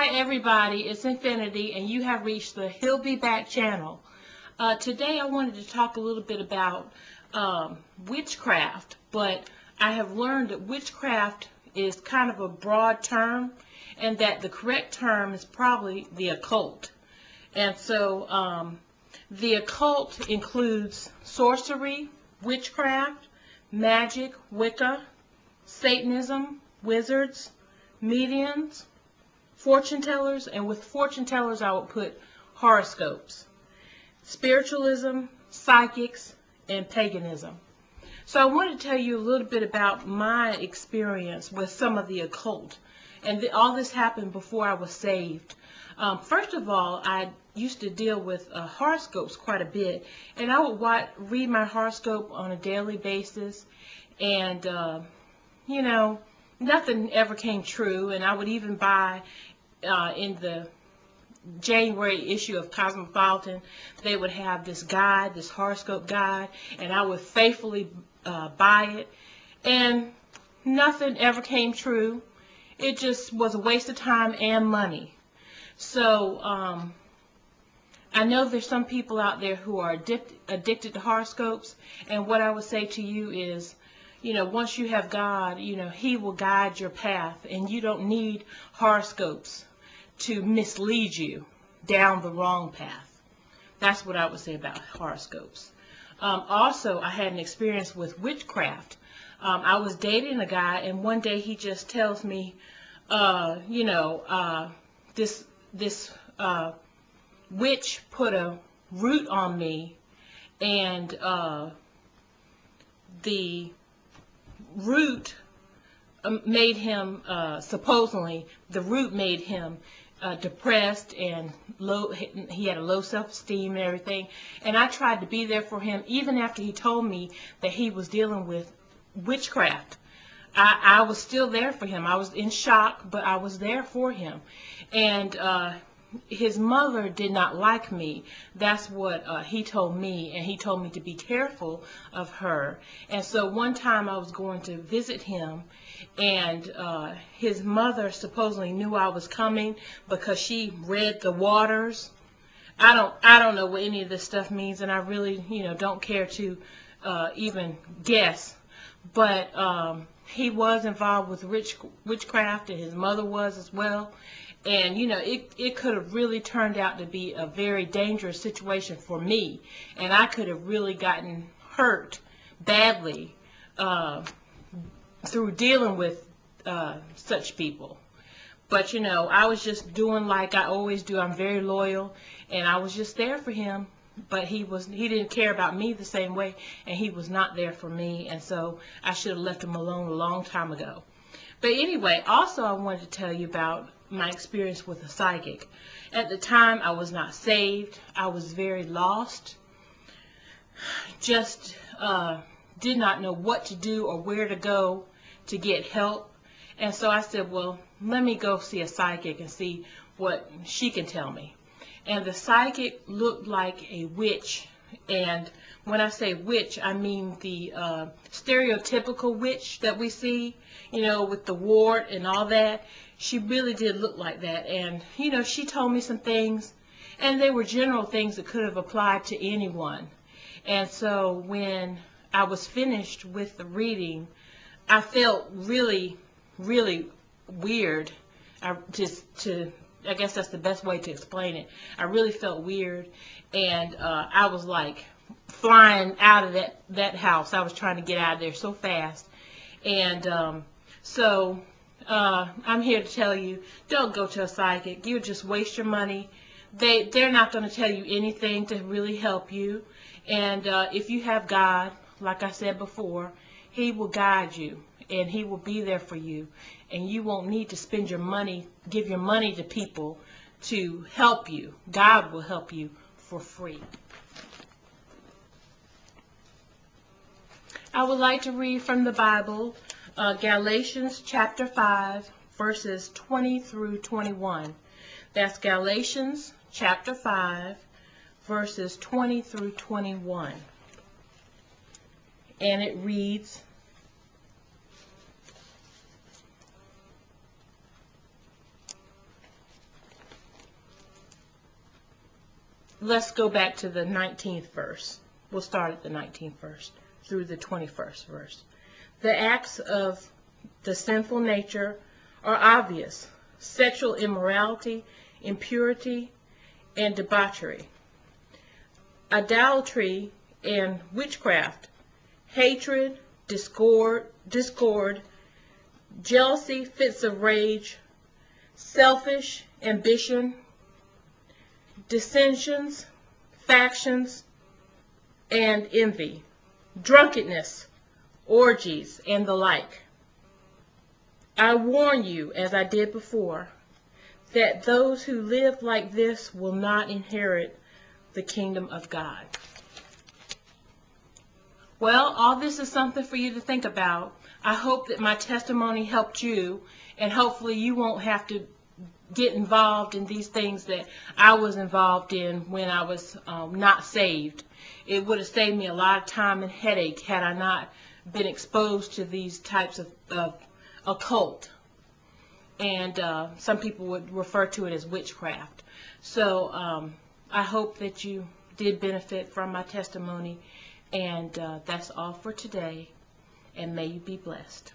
Hi everybody, it's Infinity and you have reached the He'll Be Back channel. Today I wanted to talk a little bit about witchcraft, but I have learned that witchcraft is kind of a broad term and that the correct term is probably the occult. And so the occult includes sorcery, witchcraft, magic, Wicca, Satanism, wizards, mediums, fortune tellers, and with fortune tellers I would put horoscopes, spiritualism, psychics, and paganism. So I want to tell you a little bit about my experience with some of the occult. And all this happened before I was saved. First of all, I used to deal with horoscopes quite a bit, and I would read my horoscope on a daily basis, and you know, nothing ever came true. And I would even buy in the January issue of Cosmopolitan, they would have this guide, this horoscope guide, and I would faithfully buy it, and nothing ever came true. It just was a waste of time and money. So I know there's some people out there who are addicted to horoscopes, and what I would say to you is, you know, once you have God, you know, He will guide your path, and you don't need horoscopes to mislead you down the wrong path. That's what I would say about horoscopes. Also, I had an experience with witchcraft. I was dating a guy, and one day he just tells me, you know, this witch put a root on me, and the root made him, supposedly, the root made him depressed and low. He had a low self-esteem and everything. And I tried to be there for him even after he told me that he was dealing with witchcraft. I was still there for him. I was in shock, but I was there for him. And his mother did not like me. That's what he told me, and he told me to be careful of her. And so one time I was going to visit him, and his mother supposedly knew I was coming because she read the waters. I don't know what any of this stuff means, and I really, you know, don't care to even guess. But he was involved with witchcraft, and his mother was as well. And, you know, it could have really turned out to be a very dangerous situation for me. And I could have really gotten hurt badly through dealing with such people. But, you know, I was just doing like I always do. I'm very loyal. And I was just there for him. But he didn't care about me the same way. And he was not there for me. And so I should have left him alone a long time ago. But anyway, also I wanted to tell you about my experience with a psychic. At the time, I was not saved. I was very lost. Just did not know what to do or where to go to get help. And so I said, well, let me go see a psychic and see what she can tell me. And the psychic looked like a witch. And when I say witch, I mean the stereotypical witch that we see, you know, with the wart and all that. She really did look like that. And, you know, she told me some things, and they were general things that could have applied to anyone. And so when I was finished with the reading, I felt really, really weird. I guess that's the best way to explain it. I really felt weird, and I was like flying out of that house. I was trying to get out of there so fast. And so I'm here to tell you, don't go to a psychic. You'll just waste your money. They're not going to tell you anything to really help you. And if you have God, like I said before, He will guide you, and He will be there for you. And you won't need to spend your money, give your money to people to help you. God will help you for free. I would like to read from the Bible, Galatians chapter 5, verses 20 through 21. That's Galatians chapter 5, verses 20 through 21. And it reads, let's go back to the 19th verse. We'll start at the 19th verse through the 21st verse. The acts of the sinful nature are obvious: sexual immorality, impurity, and debauchery, idolatry and witchcraft, hatred, discord, jealousy, fits of rage, selfish ambition, dissensions, factions, and envy, drunkenness, orgies, and the like. I warn you, as I did before, that those who live like this will not inherit the kingdom of God. Well, all this is something for you to think about. I hope that my testimony helped you, and hopefully you won't have to get involved in these things that I was involved in when I was not saved. It would have saved me a lot of time and headache had I not been exposed to these types of occult. And some people would refer to it as witchcraft. So I hope that you did benefit from my testimony. And that's all for today. And may you be blessed.